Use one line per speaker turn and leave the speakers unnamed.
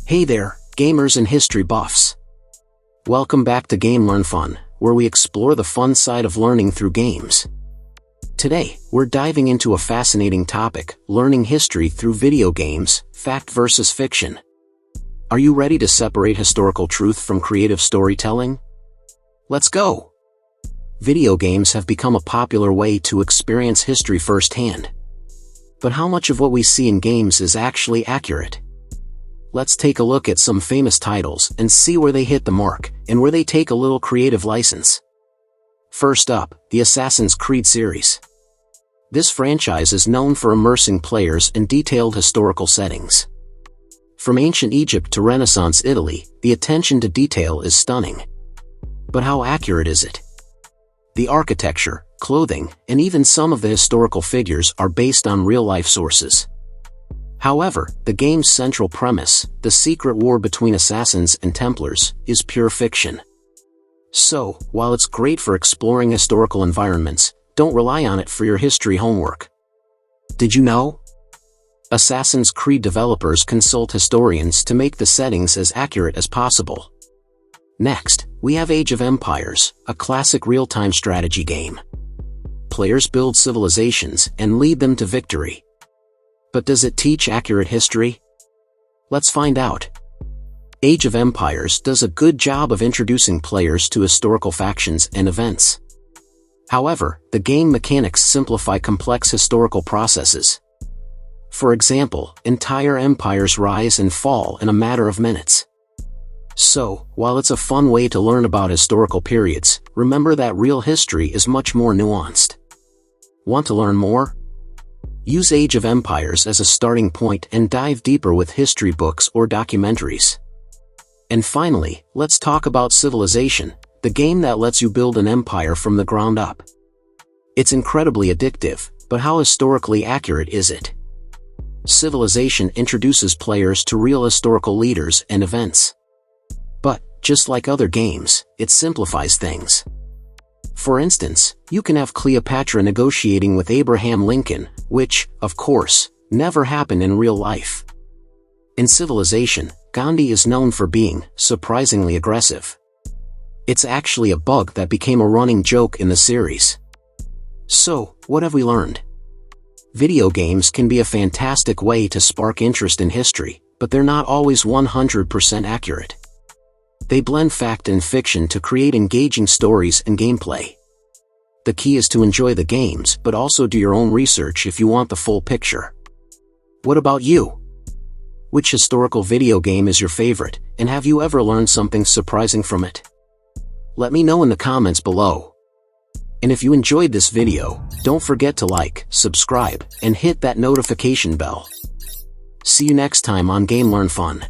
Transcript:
Hey there, gamers and history buffs. Welcome back to Game Learn Fun, where we explore the fun side of learning through games. Today, we're diving into a fascinating topic, learning history through video games, fact versus fiction. Are you ready to separate historical truth from creative storytelling? Let's go! Video games have become a popular way to experience history firsthand. But how much of what we see in games is actually accurate? Let's take a look at some famous titles and see where they hit the mark, and where they take a little creative license. First up, the Assassin's Creed series. This franchise is known for immersing players in detailed historical settings. From ancient Egypt to Renaissance Italy, the attention to detail is stunning. But how accurate is it? The architecture, clothing, and even some of the historical figures are based on real-life sources. However, the game's central premise, the secret war between assassins and Templars, is pure fiction. So, while it's great for exploring historical environments, don't rely on it for your history homework. Did you know? Assassin's Creed developers consult historians to make the settings as accurate as possible. Next, we have Age of Empires, a classic real-time strategy game. Players build civilizations and lead them to victory. But does it teach accurate history? Let's find out. Age of Empires does a good job of introducing players to historical factions and events. However, the game mechanics simplify complex historical processes. For example, entire empires rise and fall in a matter of minutes. So, while it's a fun way to learn about historical periods, remember that real history is much more nuanced. Want to learn more? Use Age of Empires as a starting point and dive deeper with history books or documentaries. And finally, let's talk about Civilization, the game that lets you build an empire from the ground up. It's incredibly addictive, but how historically accurate is it? Civilization introduces players to real historical leaders and events. But, just like other games, it simplifies things. For instance, you can have Cleopatra negotiating with Abraham Lincoln, which, of course, never happened in real life. In Civilization, Gandhi is known for being surprisingly aggressive. It's actually a bug that became a running joke in the series. So, what have we learned? Video games can be a fantastic way to spark interest in history, but they're not always 100% accurate. They blend fact and fiction to create engaging stories and gameplay. The key is to enjoy the games, but also do your own research if you want the full picture. What about you? Which historical video game is your favorite, and have you ever learned something surprising from it? Let me know in the comments below. And if you enjoyed this video, don't forget to like, subscribe, and hit that notification bell. See you next time on Game Learn Fun.